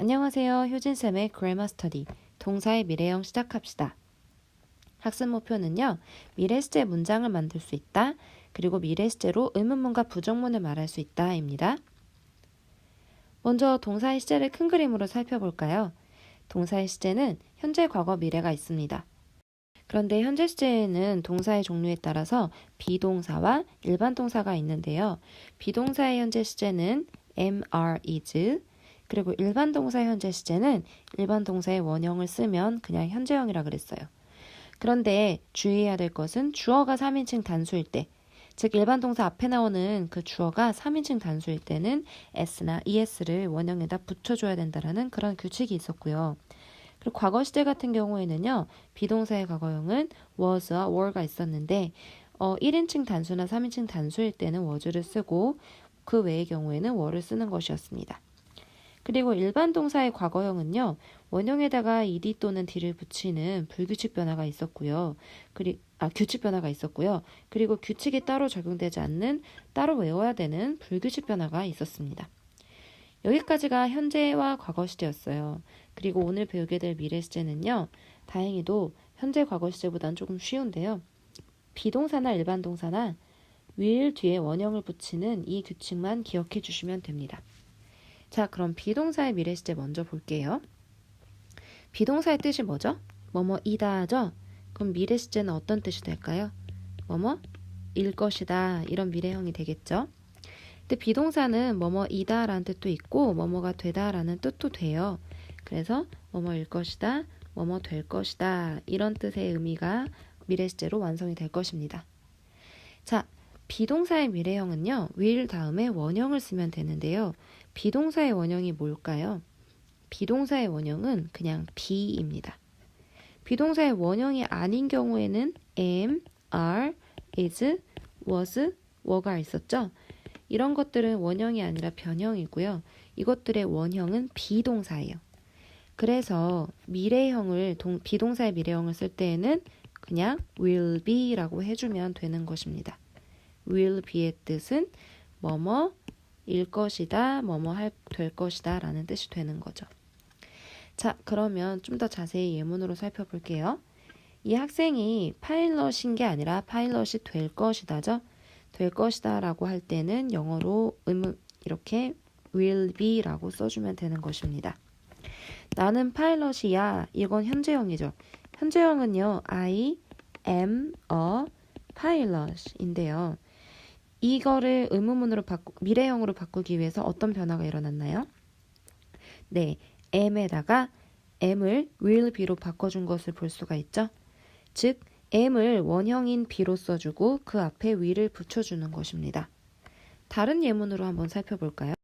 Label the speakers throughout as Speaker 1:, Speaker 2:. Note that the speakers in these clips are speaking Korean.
Speaker 1: 안녕하세요. 효진쌤의 그래머 스터디 동사의 미래형 시작합시다. 학습 목표는요. 미래 시제 문장을 만들 수 있다. 그리고 미래 시제로 의문문과 부정문을 말할 수 있다 입니다. 먼저 동사의 시제를 큰 그림으로 살펴볼까요? 동사의 시제는 현재, 과거, 미래가 있습니다. 그런데 현재 시제에는 동사의 종류에 따라서 비동사와 일반 동사가 있는데요. 비동사의 현재 시제는 am, are, is, 그리고 일반 동사의 현재 시제는 일반 동사의 원형을 쓰면 그냥 현재형이라 그랬어요. 그런데 주의해야 될 것은 주어가 3인칭 단수일 때, 즉 일반 동사 앞에 나오는 그 주어가 3인칭 단수일 때는 s나 es를 원형에다 붙여줘야 된다라는 그런 규칙이 있었고요. 그리고 과거 시제 같은 경우에는요. 비동사의 과거형은 was와 were가 있었는데 1인칭 단수나 3인칭 단수일 때는 was를 쓰고 그 외의 경우에는 were를 쓰는 것이었습니다. 그리고 일반 동사의 과거형은요. 원형에다가 ed 또는 d를 붙이는 불규칙 변화가 있었고요. 규칙 변화가 있었고요. 그리고 규칙이 따로 적용되지 않는 따로 외워야 되는 불규칙 변화가 있었습니다. 여기까지가 현재와 과거 시제였어요. 그리고 오늘 배우게 될 미래 시제는요. 다행히도 현재 과거 시제보다는 조금 쉬운데요. 비동사나 일반 동사나 will 뒤에 원형을 붙이는 이 규칙만 기억해 주시면 됩니다. 자, 그럼 비동사의 미래 시제 먼저 볼게요. 비동사의 뜻이 뭐죠? 뭐뭐이다죠? 그럼 미래 시제는 어떤 뜻이 될까요? 뭐뭐일 것이다. 이런 미래형이 되겠죠? 근데 비동사는 뭐뭐이다 라는 뜻도 있고 뭐뭐가 되다 라는 뜻도 돼요. 그래서 뭐뭐일 것이다, 뭐뭐 될 것이다 이런 뜻의 의미가 미래 시제로 완성이 될 것입니다. 자, 비동사의 미래형은요. will 다음에 원형을 쓰면 되는데요. 비동사의 원형이 뭘까요? 비동사의 원형은 그냥 be입니다. 비동사의 원형이 아닌 경우에는 am, are, is, was, were가 있었죠? 이런 것들은 원형이 아니라 변형이고요. 이것들의 원형은 비동사예요. 그래서 미래형을 비동사의 미래형을 쓸 때에는 그냥 will be라고 해주면 되는 것입니다. will be의 뜻은 뭐뭐일 것이다, 될 것이다 라는 뜻이 되는 거죠. 자, 그러면 좀 더 자세히 예문으로 살펴볼게요. 이 학생이 파일럿인 게 아니라 파일럿이 될 것이다죠. 될 것이다 라고 할 때는 영어로 이렇게 will be 라고 써주면 되는 것입니다. 나는 파일럿이야. 이건 현재형이죠. 현재형은요. I am a pilot인데요. 이거를 의문문으로 미래형으로 바꾸기 위해서 어떤 변화가 일어났나요? 네, am에다가 am을 will be로 바꿔준 것을 볼 수가 있죠. 즉, am을 원형인 be로 써주고 그 앞에 will을 붙여주는 것입니다. 다른 예문으로 한번 살펴볼까요?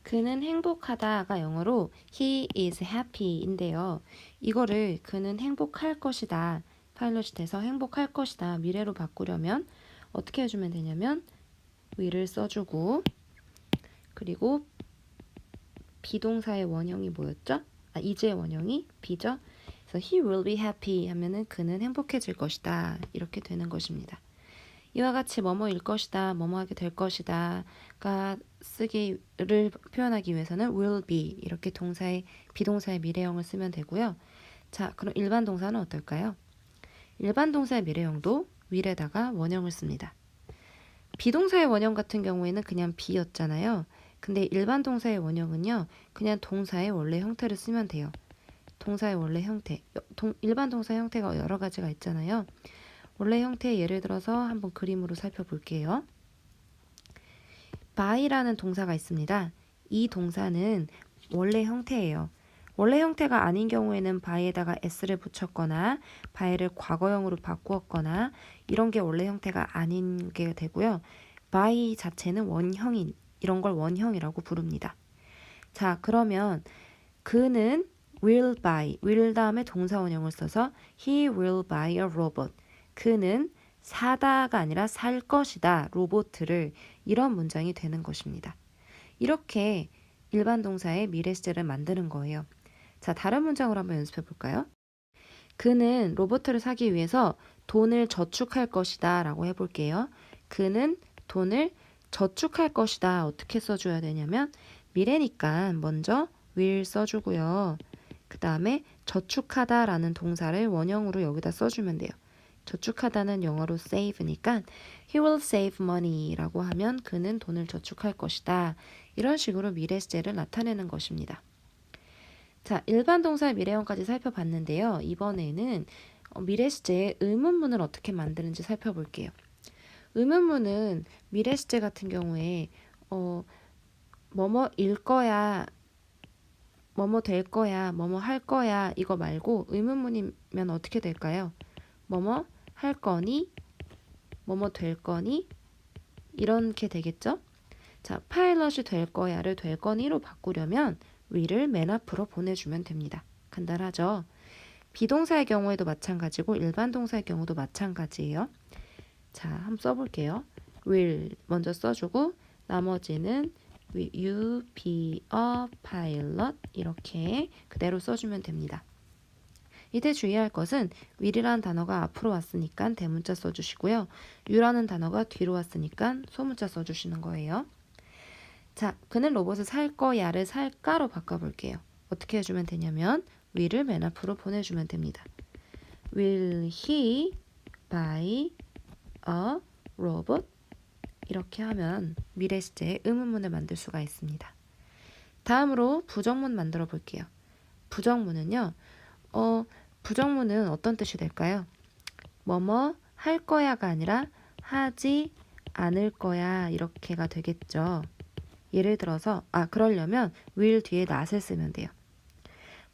Speaker 1: 그는 행복하다가 영어로 he is happy인데요. 이거를 그는 행복할 것이다. 파일럿이 돼서 행복할 것이다. 미래로 바꾸려면 어떻게 해주면 되냐면 will을 써주고 그리고 비동사의 원형이 뭐였죠? is의 원형이 be죠. 그래서 he will be happy 하면은 그는 행복해질 것이다. 이렇게 되는 것입니다. 이와 같이 뭐뭐일 것이다, 뭐뭐하게 될 것이다가 쓰기를 표현하기 위해서는 will be 이렇게 비동사의 미래형을 쓰면 되고요. 자, 그럼 일반 동사는 어떨까요? 일반 동사의 미래형도 will에다가 원형을 씁니다. 비동사의 원형 같은 경우에는 그냥 be였잖아요. 근데 일반 동사의 원형은요, 그냥 동사의 원래 형태를 쓰면 돼요. 동사의 원래 형태, 일반 동사의 형태가 여러 가지가 있잖아요. 원래 형태 예를 들어서 한번 그림으로 살펴볼게요. by라는 동사가 있습니다. 이 동사는 원래 형태예요. 원래 형태가 아닌 경우에는 by에다가 s를 붙였거나 by를 과거형으로 바꾸었거나 이런 게 원래 형태가 아닌 게 되고요. by 자체는 원형인 이런 걸 원형이라고 부릅니다. 자, 그러면 그는 will buy, will 다음에 동사 원형을 써서 he will buy a robot. 그는 사다가 아니라 살 것이다. 로봇을 이런 문장이 되는 것입니다. 이렇게 일반 동사의 미래 시제를 만드는 거예요. 자, 다른 문장으로 한번 연습해 볼까요? 그는 로봇을 사기 위해서 돈을 저축할 것이다 라고 해볼게요. 그는 돈을 저축할 것이다. 어떻게 써줘야 되냐면 미래니까 먼저 will 써주고요. 그 다음에 저축하다라는 동사를 원형으로 여기다 써주면 돼요. 저축하다는 영어로 save니까 he will save money라고 하면 그는 돈을 저축할 것이다. 이런 식으로 미래 시제를 나타내는 것입니다. 자, 일반 동사의 미래형까지 살펴봤는데요. 이번에는 미래 시제의 의문문을 어떻게 만드는지 살펴볼게요. 의문문은 미래 시제 같은 경우에 뭐뭐일 거야, 뭐뭐 될 거야, 뭐뭐 할 거야 이거 말고 의문문이면 어떻게 될까요? 뭐뭐 할 거니, 뭐뭐 될 거니 이렇게 되겠죠? 자, 파일럿이 될 거야를 될 거니로 바꾸려면 will을 맨 앞으로 보내주면 됩니다. 간단하죠? 비동사의 경우에도 마찬가지고 일반 동사의 경우도 마찬가지예요. 자, 한번 써볼게요. will 먼저 써주고 나머지는 will you be a pilot 이렇게 그대로 써주면 됩니다. 이때 주의할 것은 will이라는 단어가 앞으로 왔으니까 대문자 써주시고요. you라는 단어가 뒤로 왔으니까 소문자 써주시는 거예요. 자, 그는 로봇을 살 거야를 살까로 바꿔볼게요. 어떻게 해주면 되냐면 will을 맨 앞으로 보내주면 됩니다. Will he buy a robot? 이렇게 하면 미래 시제의 의문문을 만들 수가 있습니다. 다음으로 부정문 만들어 볼게요. 부정문은요. 부정문은 어떤 뜻이 될까요? 뭐뭐 할 거야가 아니라 하지 않을 거야 이렇게가 되겠죠. 예를 들어서 그러려면 will 뒤에 not을 쓰면 돼요.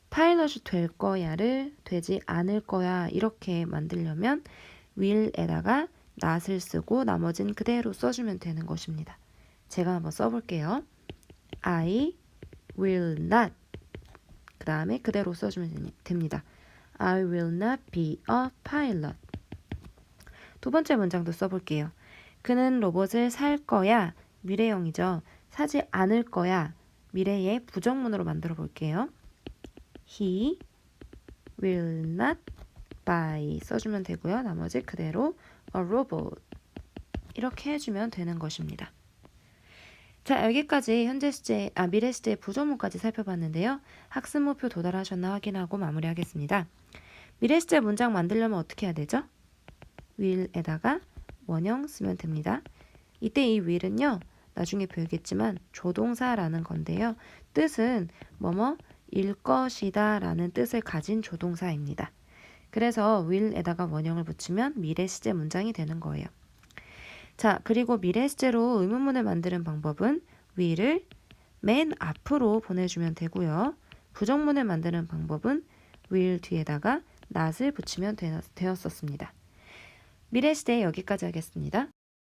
Speaker 1: 파일럿이 될 거야를 되지 않을 거야 이렇게 만들려면 will에다가 not을 쓰고 나머지는 그대로 써주면 되는 것입니다. 제가 한번 써볼게요. I will not 그 다음에 그대로 써주면 됩니다. I will not be a pilot. 두 번째 문장도 써볼게요. 그는 로봇을 살 거야. 미래형이죠. 사지 않을 거야. 미래의 부정문으로 만들어 볼게요. He will not buy 써주면 되고요. 나머지 그대로 a robot 이렇게 해주면 되는 것입니다. 자, 여기까지 미래 시제의 부정문까지 살펴봤는데요. 학습 목표 도달하셨나 확인하고 마무리하겠습니다. 미래 시제 문장 만들려면 어떻게 해야 되죠? will에다가 원형 쓰면 됩니다. 이때 이 will은요. 나중에 배우겠지만 조동사라는 건데요. 뜻은 뭐뭐일 것이다 라는 뜻을 가진 조동사입니다. 그래서 will에다가 원형을 붙이면 미래 시제 문장이 되는 거예요. 자, 그리고 미래 시제로 의문문을 만드는 방법은 will을 맨 앞으로 보내주면 되고요. 부정문을 만드는 방법은 will 뒤에다가 not을 붙이면 되었었습니다. 미래 시제 여기까지 하겠습니다.